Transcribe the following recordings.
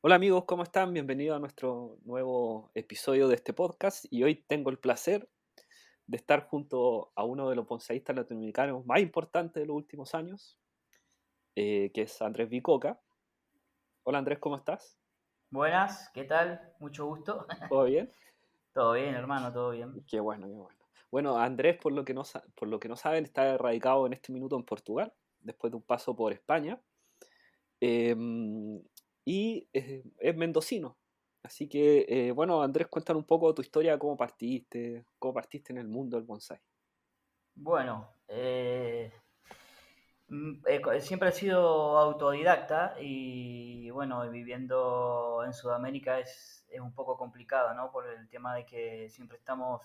Hola amigos, ¿cómo están? Bienvenidos a nuestro nuevo episodio de este podcast y hoy tengo el placer de estar junto a uno de los bonsaístas latinoamericanos más importantes de los últimos años, que es Andrés Vicoca. Hola Andrés, ¿cómo estás? Buenas, ¿qué tal? Mucho gusto. ¿Todo bien? Todo bien, hermano, todo bien. Qué bueno, qué bueno. Bueno, Andrés, por lo que no saben, está radicado en este minuto en Portugal, después de un paso por España. Es mendocino. Así que, bueno, Andrés, cuéntanos un poco tu historia, cómo partiste en el mundo del bonsai. Bueno, siempre he sido autodidacta y bueno, viviendo en Sudamérica es un poco complicado, ¿no? Por el tema de que siempre estamos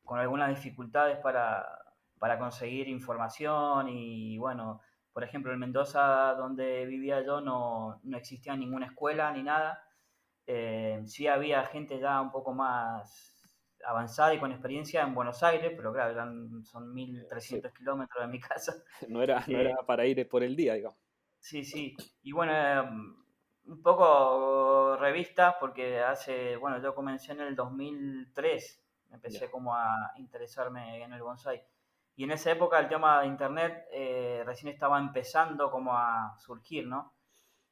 con algunas dificultades para conseguir información y bueno, por ejemplo, en Mendoza, donde vivía yo, no existía ninguna escuela ni nada. Sí había gente ya un poco más avanzada y con experiencia en Buenos Aires, pero claro, son Sí, 1300 kilómetros de mi casa. no era Eh, para ir por el día, digamos. sí, sí. Y bueno, un poco revistas, porque bueno, yo comencé en el 2003, Ya. empecé como a interesarme en el bonsai. Y en esa época el tema de internet recién estaba empezando como a surgir, ¿no?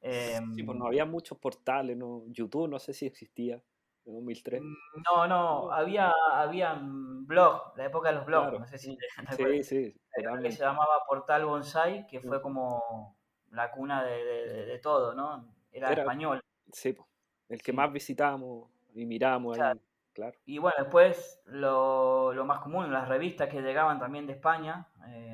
Eh, Sí, pues no había muchos portales, no, YouTube no sé si existía en 2003. No, no, No, había blog, la época de los blogs, claro. no sé si te Sí, acuerdas. sí, Hay una que se totalmente. llamaba Portal Bonsai, que fue Ujú. como la cuna de todo, ¿no? Era Era, español, sí, pues, el que más sí, visitábamos y miramos claro. ahí, claro. Y bueno, después lo más común, las revistas que llegaban también de España,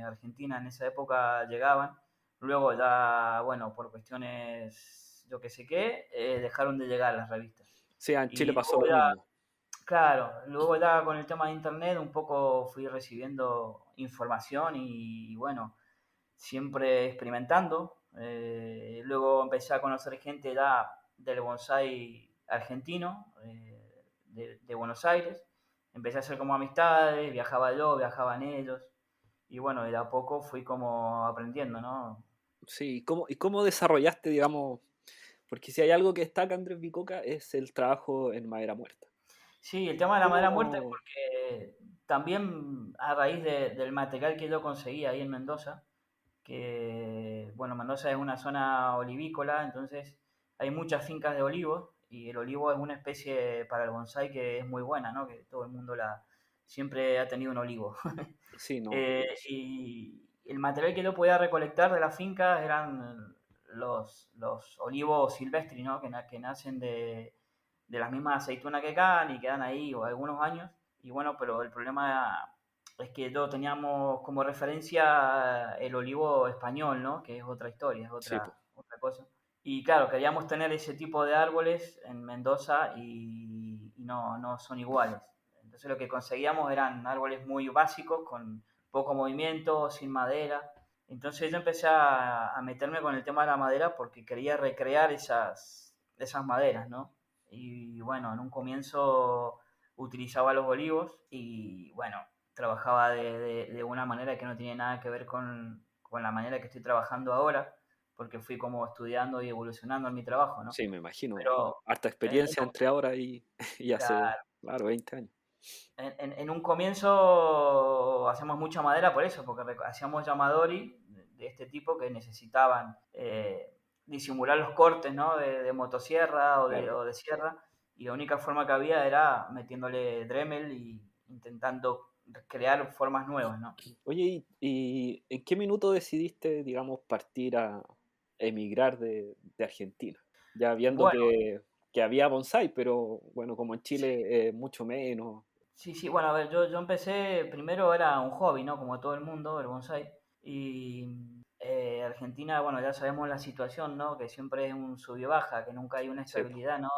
Argentina en esa época llegaban. Luego ya, bueno, por cuestiones, yo qué sé qué, dejaron de llegar las revistas. Sí, en Chile Y pasó luego lo ya mismo. Claro, luego ya con el tema de internet un poco fui recibiendo información y bueno, siempre experimentando. Luego empecé a conocer gente ya del bonsai argentino, de Buenos Aires. Empecé a hacer como amistades, viajaba yo, viajaban ellos. Y bueno, de a poco fui como aprendiendo, ¿no? Sí, y cómo desarrollaste, digamos, porque si hay algo que destaca Andrés Vicoca es el trabajo en madera muerta. Sí, el tema de la madera muerta es ¿Cómo? porque también a raíz del material que yo conseguí ahí en Mendoza, que, bueno, Mendoza es una zona olivícola, entonces hay muchas fincas de olivos y el olivo es una especie para el bonsai que es muy buena, ¿no? Que todo el mundo siempre ha tenido un olivo. Sí, no, Y el material que yo podía recolectar de las fincas eran los olivos silvestres, ¿no? Que nacen de las mismas aceitunas que caen y quedan ahí o algunos años. Y bueno, pero el problema es que yo teníamos como referencia el olivo español, ¿no? Que es otra historia, es sí, po. otra cosa. Y claro, queríamos tener ese tipo de árboles en Mendoza y no son iguales. Entonces lo que conseguíamos eran árboles muy básicos, con poco movimiento, sin madera. Entonces yo empecé a meterme con el tema de la madera porque quería recrear esas maderas, ¿no? Y bueno, en un comienzo utilizaba los olivos y bueno, trabajaba de una manera que no tiene nada que ver con la manera que estoy trabajando ahora, porque fui como estudiando y evolucionando en mi trabajo, ¿no? Sí, me imagino. Pero Harta en, experiencia entre ahora y hace, claro, claro, 20 años. en un comienzo hacíamos mucha madera por eso, porque hacíamos llamadori de este tipo que necesitaban disimular los cortes, ¿no? De motosierra Claro. o de sierra, y la única forma que había era metiéndole Dremel y intentando crear formas nuevas, ¿no? Oye, y en qué minuto decidiste, digamos, partir a emigrar de Argentina? Ya viendo Bueno, que había bonsai, pero bueno, como en sí, Chile mucho menos. sí, sí, bueno, a ver, yo empecé, primero era un hobby, ¿no? Como todo el mundo, el bonsai. Y Argentina, bueno, ya sabemos la situación, ¿no? Que siempre es un sub y baja, que nunca hay una Sí, po. estabilidad, ¿no?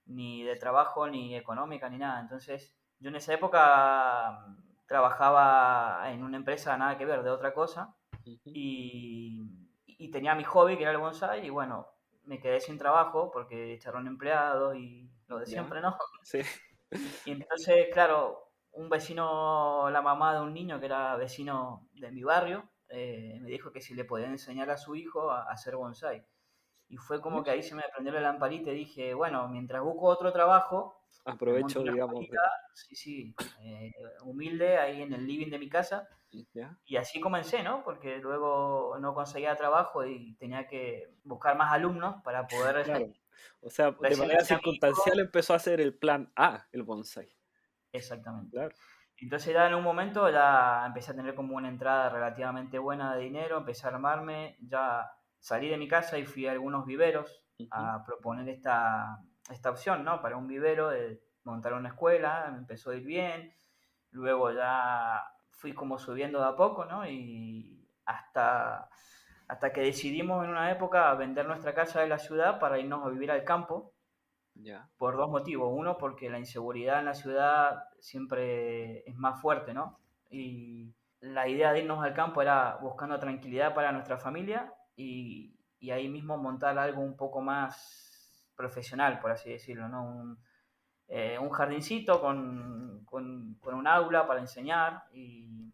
Ni de trabajo, ni económica, ni nada. Entonces, yo en esa época trabajaba en una empresa nada que ver, de otra cosa. Ujú. Y, y tenía mi hobby, que era el bonsai, y bueno, me quedé sin trabajo porque echaron empleados y lo de Ya, siempre, ¿no? sí, Y entonces, claro, un vecino, la mamá de un niño que era vecino de mi barrio, me dijo que si le podía enseñar a su hijo a hacer bonsai. Y fue como que ahí se me prendió la lamparita y dije, bueno, mientras busco otro trabajo, me monto Aprovecho, una digamos, escuelita, sí, sí, humilde, ahí en el living de mi casa. ¿ya? Y así comencé, ¿no? Porque luego no conseguía trabajo y tenía que buscar más alumnos para poder, Claro. O sea, de recién manera tenía mi circunstancial hijo. empezó a ser el plan A, el bonsai. Exactamente. Claro. Entonces ya en un momento ya empecé a tener como una entrada relativamente buena de dinero, empecé a armarme, ya salí de mi casa y fui a algunos viveros Ujú. a proponer esta opción, ¿no? Para un vivero de montar una escuela, me empezó a ir bien, luego ya fui como subiendo de a poco, ¿no? Y hasta que decidimos en una época vender nuestra casa de la ciudad para irnos a vivir al campo Ya. por dos motivos. Uno, porque la inseguridad en la ciudad siempre es más fuerte, ¿no? Y la idea de irnos al campo era buscando tranquilidad para nuestra familia y ahí mismo montar algo un poco más profesional, por así decirlo, ¿no? Un jardincito con un aula para enseñar y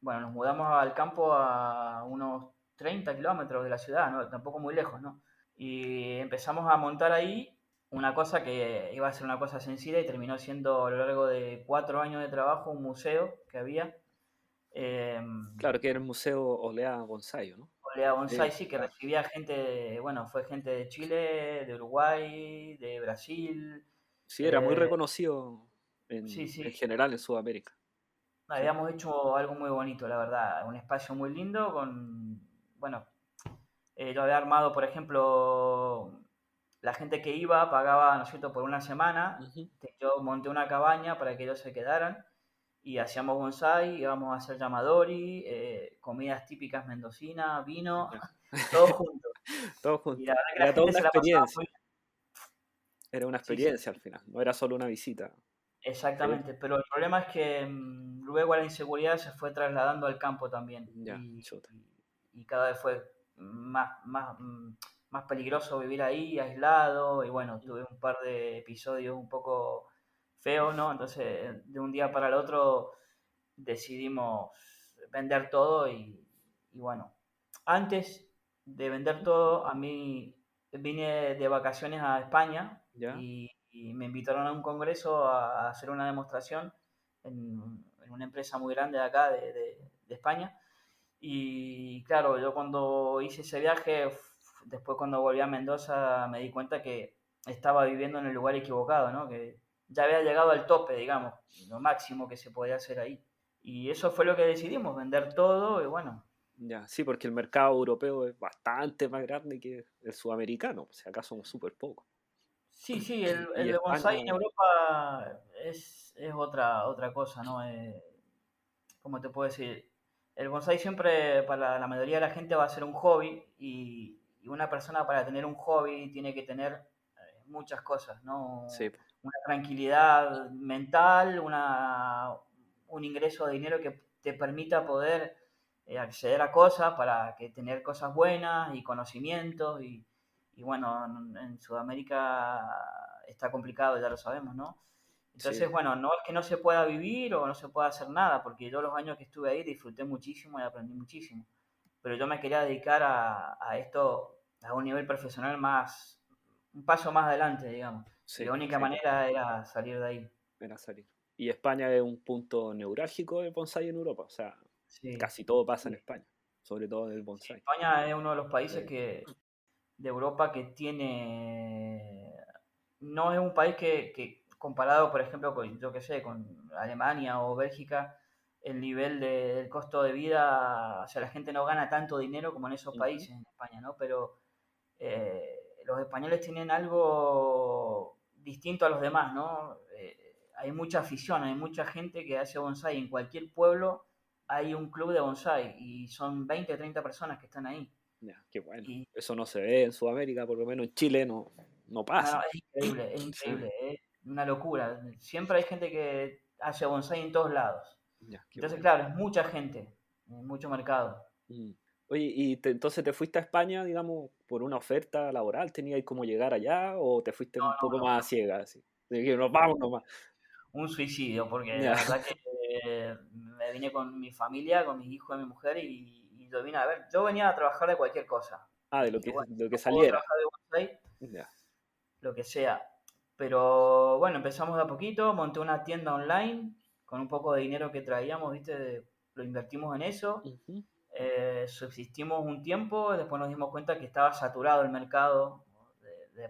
bueno, nos mudamos al campo a unos 30 kilómetros de la ciudad, ¿no? Tampoco muy lejos, ¿no? Y empezamos a montar ahí una cosa que iba a ser una cosa sencilla y terminó siendo a lo largo de 4 años de trabajo un museo que había. Eh, Claro que era el Museo Olea Bonsai, ¿no? Olea Bonsai, sí, que Claro. recibía gente, bueno, fue gente de Chile, de Uruguay, de Brasil. Sí, era muy eh, reconocido sí, en sí, general en Sudamérica. Sí. habíamos hecho algo muy bonito, la verdad. Un espacio muy lindo con, bueno, yo había armado, por ejemplo, la gente que iba pagaba, ¿no es cierto?, por una semana. Ujú. Yo monté una cabaña para que ellos se quedaran y hacíamos bonsai, íbamos a hacer llamadori, comidas típicas mendocinas, vino, Ya. todo junto. Todos Y la juntos. verdad que la Era toda gente una se la pasaba muy experiencia. bien. Era una Sí, sí, experiencia al final. No era solo una visita. Eh, exactamente. Pero el problema es que luego la inseguridad se fue trasladando al campo también ya, chuta. y cada vez fue más peligroso vivir ahí, aislado, y bueno, tuve un par de episodios un poco feos, ¿no? Entonces, de un día para el otro decidimos vender todo y bueno, antes de vender todo, a mí vine de vacaciones a España Ya, y me invitaron a un congreso a hacer una demostración en una empresa muy grande de acá, de España. Y claro, yo cuando hice ese viaje, después cuando volví a Mendoza, me di cuenta que estaba viviendo en el lugar equivocado, ¿no? Que ya había llegado al tope, digamos, lo máximo que se podía hacer ahí. Y eso fue lo que decidimos, vender todo y bueno. ya. Sí, porque el mercado europeo es bastante más grande que el sudamericano. O sea, acá somos súper pocos. Sí, sí, Y el España, bonsai en Europa es otra cosa, ¿no? ¿Cómo te puedo decir? El bonsai siempre para la mayoría de la gente va a ser un hobby y una persona para tener un hobby tiene que tener muchas cosas, sí, ¿no? po, Una tranquilidad mental, un ingreso de dinero que te permita poder acceder a cosas para que tener cosas buenas y conocimientos y bueno, en Sudamérica está complicado, ya lo sabemos, ¿no? sí, Entonces, bueno, no es que no se pueda vivir o no se pueda hacer nada, porque yo los años que estuve ahí disfruté muchísimo y aprendí muchísimo. Pero yo me quería dedicar a esto a un nivel profesional más, un paso más adelante, digamos. Y sí, la única sí, manera era salir de ahí. era salir. Y España es un punto neurálgico del bonsai en Europa. O sea, Sí, casi todo pasa en sí. España, sobre todo en el Sí, bonsai. España es uno de los países Eh, de Europa que no es un país que comparado, por ejemplo, con, yo qué sé, con Alemania o Bélgica, el nivel del costo de vida, o sea, la gente no gana tanto dinero como en esos Ujú. países, en España, ¿no? Pero los españoles tienen algo distinto a los demás, ¿no? Hay mucha afición, hay mucha gente que hace bonsai. En cualquier pueblo hay un club de bonsai y son 20 o 30 personas que están ahí. Ya, qué bueno. Y Eso no se ve en Sudamérica, por lo menos en Chile no, no no, no, pasa. es Sí, increíble, es una locura. Siempre hay gente que hace bonsai en todos lados. ya, qué Entonces, bueno. claro, es mucha gente, mucho mercado. Mm. Oye, ¿y entonces te fuiste a España, digamos, por una oferta laboral? ¿Tenías cómo llegar allá o te fuiste No, un poco no, más a ciegas? Así? De que nos vamos nomás. un suicidio, porque Ya, la verdad que me vine con mi familia, con mis hijos y mi mujer, y yo vine a ver, yo venía a trabajar de cualquier cosa. De Y bueno, lo que no puedo saliera. trabajar de bonsai, Ya. lo que sea. Pero bueno, empezamos de a poquito, monté una tienda online con un poco de dinero que traíamos, ¿viste? Lo invertimos en eso, Ujú. subsistimos un tiempo, después nos dimos cuenta que estaba saturado el mercado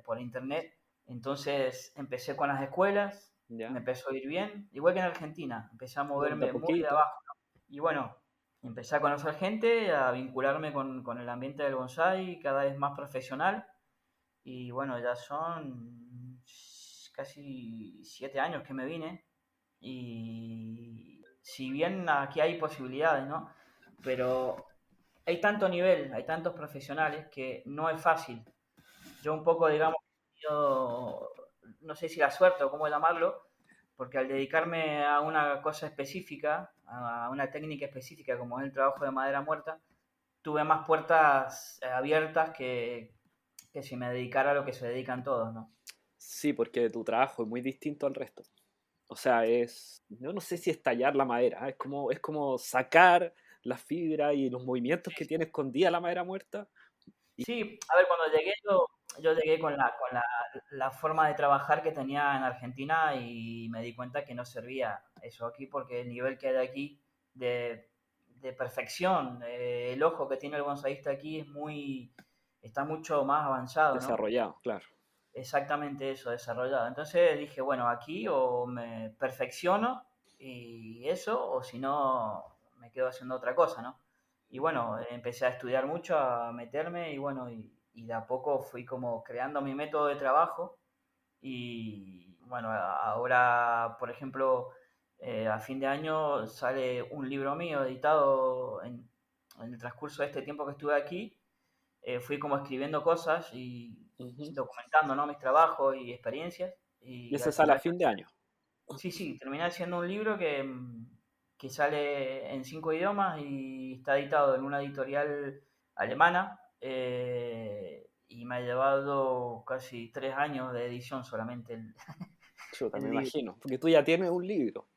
por internet. Entonces empecé con las escuelas, me Ya. empezó a ir bien, igual que en Argentina, empecé a Bueno, de a moverme muy de poquito. abajo, ¿no? Y bueno, empecé a conocer gente, a vincularme con el ambiente del bonsai cada vez más profesional. Y bueno, ya son casi 7 años que me vine. Y si bien aquí hay posibilidades, ¿no? Pero hay tanto nivel, hay tantos profesionales que no es fácil. Yo un poco, digamos, yo no sé si la suerte o cómo llamarlo, porque al dedicarme a una cosa específica, a una técnica específica como es el trabajo de madera muerta, tuve más puertas abiertas que si me dedicara a lo que se dedican todos, ¿no? Sí, porque tu trabajo es muy distinto al resto. O sea, yo no sé si es tallar la madera, es como sacar la fibra y los movimientos que tiene escondida la madera muerta. Y Sí, a ver, cuando llegué yo llegué con la forma de trabajar que tenía en Argentina y me di cuenta que no servía eso aquí porque el nivel que hay aquí de, de perfección, el ojo que tiene el bonsaísta aquí está mucho más avanzado, ¿no? desarrollado, claro. Exactamente eso, desarrollado. Entonces dije, bueno, aquí o me perfecciono y eso, o si no, me quedo haciendo otra cosa, ¿no? Y bueno, empecé a estudiar mucho, a meterme y bueno, y de a poco fui como creando mi método de trabajo y bueno, ahora, por ejemplo, a fin de año sale un libro mío editado en el transcurso de este tiempo que estuve aquí. Fui como escribiendo cosas y Ujú. documentando, ¿no? Mis trabajos y experiencias. Y Y ese al sale a final, fin de año. sí, sí, terminé haciendo un libro que sale en 5 idiomas y está editado en una editorial alemana. Y me ha llevado casi 3 años de edición solamente Chuta, me el libro. imagino. Porque tú ya tienes un libro,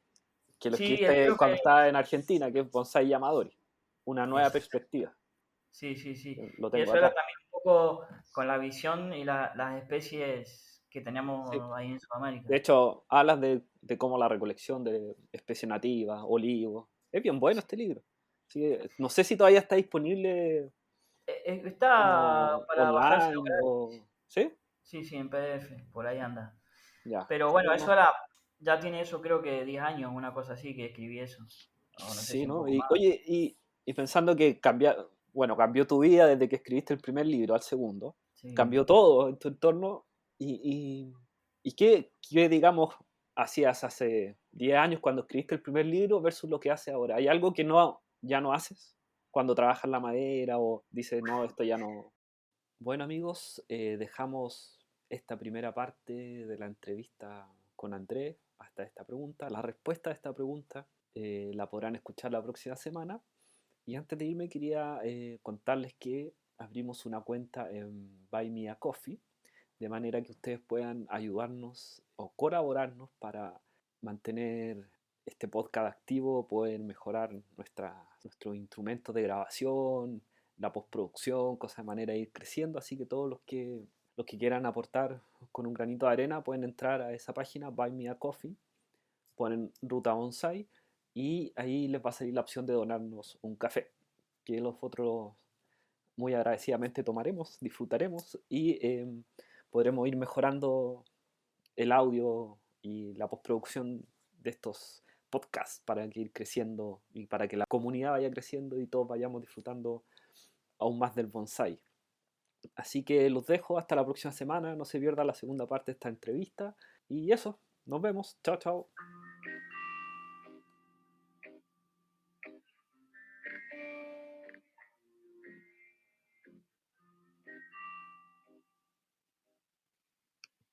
que lo Sí, el escribiste libro cuando estabas en Argentina, que es Bonsai Yamadori. Una nueva es, perspectiva. sí, sí, sí. Lo Y tengo eso era acá. también un poco con la visión y las especies que Sí. tenemos ahí en Sudamérica. De hecho, hablas de cómo la recolección de especie nativa, olivos. Es bien bueno este libro. Sí, no sé si todavía está disponible Está como para bajárselo online gratis. o... ¿Sí? Sí, sí, en PDF, por ahí anda. Ya. Pero Sí, bueno, eso no. era, ya tiene eso creo que 10 años, una cosa así, que escribí eso. O no sé Sí, si un ¿no? poco Y, más. oye, y pensando que bueno, cambió tu vida desde que escribiste el primer libro al segundo, Sí. cambió todo en tu entorno y qué, digamos, hacías hace 10 años cuando escribiste el primer libro versus lo que haces ahora. ¿Hay algo que ya no haces cuando trabajas la madera o dices, no, esto ya no? Bueno, amigos, dejamos esta primera parte de la entrevista con Andrés hasta esta pregunta. La respuesta a esta pregunta la podrán escuchar la próxima semana. Y antes de irme quería contarles que abrimos una cuenta en Buy Me a Coffee, de manera que ustedes puedan ayudarnos o colaborarnos para mantener este podcast activo, poder mejorar nuestros instrumentos de grabación, la postproducción, cosas de manera de ir creciendo. Así que todos los que quieran aportar con un granito de arena pueden entrar a esa página, Buy Me a Coffee, ponen Ruta Bonsai y ahí les va a salir la opción de donarnos un café, que nosotros muy agradecidamente tomaremos, disfrutaremos y podremos ir mejorando el audio y la postproducción de estos podcasts para que ir creciendo y para que la comunidad vaya creciendo y todos vayamos disfrutando aún más del bonsai. Así que los dejo hasta la próxima semana, no se pierda la segunda parte de esta entrevista y eso, nos vemos, chao chao.